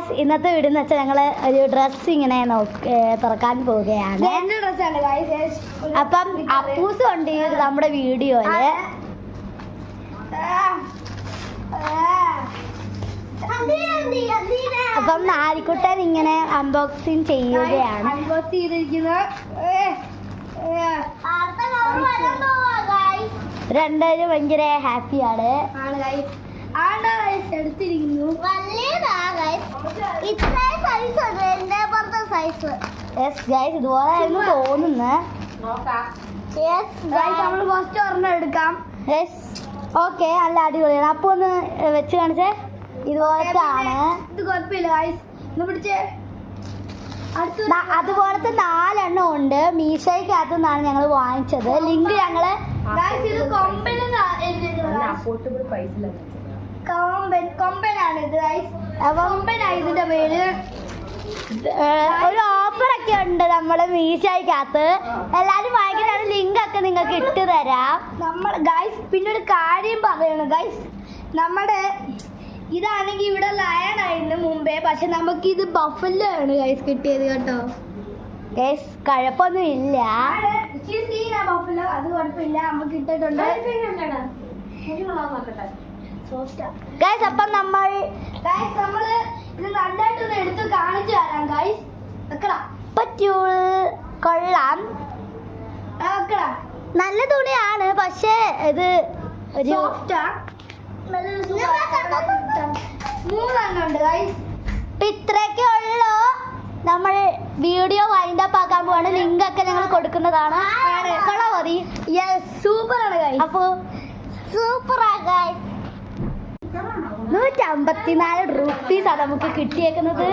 Guys ഇന്നത്തെ video എന്ന് വെച്ചാൽ ഞങ്ങൾ ഒരു ഡ്രസ്സ് ഇങ്ങനെ തുറക്കാൻ പോവുകയാണ്. അപ്പം അപ്പൂസ് ഉണ്ട് നമ്മുടെ വീഡിയോയില്. അപ്പം നാരിക്കുട്ടൻ ഇങ്ങനെ അൺബോക്സിങ് ചെയ്യുകയാണ്. രണ്ടുപേരും ഭയങ്കര ഹാപ്പിയാണ്. ഇതുപോലെയായിരുന്നു തോന്നുന്നത്. എടുക്കാം. ഓക്കെ, നല്ല അടിപൊളിയാണ്. അപ്പൊ ഒന്ന് വെച്ച് കാണിച്ചേ. ഇതുപോലത്തെ ആണ്. അതുപോലത്തെ 4 എണ്ണം ഉണ്ട്. മീഷോയ്ക്കകത്തു നിന്നാണ് ഞങ്ങൾ വാങ്ങിച്ചത്. ലിങ്ക് ഞങ്ങള് ഇതിന്റെ പേര് ഒരു ഓഫറൊക്കെ ഉണ്ട് നമ്മുടെ മീഷോയ്ക്കകത്ത്. എല്ലാരും വാങ്ങിക്കുന്ന ലിങ്ക് ഒക്കെ നിങ്ങൾക്ക് ഇട്ട് തരാം. ഗൈസ് പിന്നെ ഒരു കാര്യം പറയണം ഗൈസ്, നമ്മുടെ ഇതാണെങ്കിൽ ഇവിടെ ലയൺ ആയിരുന്നു മുമ്പേ, പക്ഷെ നമുക്ക് ഇത് ബഫല്ലോ ആണ് ഗൈസ് കിട്ടിയത് കേട്ടോ. ഗൈസ് കുഴപ്പമൊന്നും ഇല്ല, ബഫല്ലോ അത് കുഴപ്പമില്ല, നമുക്ക് ഇട്ടിട്ടുണ്ട് ഗൈസ്. അപ്പം നമ്മള് ഇത് നന്നായിട്ടൊന്ന് എടുത്ത് കാണിച്ചു തരാം ഗൈസ്. പറ്റൂൾ കൊള്ളാം, നല്ല തുണിയാണ്, പക്ഷേ ഇത് ഒരു 3 ഉണ്ട് ഗൈസ്. ഇത്രയൊക്കെ ഉള്ളൂ. നമ്മൾ വീഡിയോ വൈൻഡപ്പ് ആക്കാൻ പോവാണ്. ലിങ്ക് ഒക്കെ ഞങ്ങൾ കൊടുക്കുന്നതാണ്. കൊള്ളാം മതി. സൂപ്പറാണ് ഗൈസ്. അപ്പൊ സൂപ്പറാണ് ഗൈസ്. 154 റുപ്പീസാണ് നമുക്ക് കിട്ടിയേക്കുന്നത്.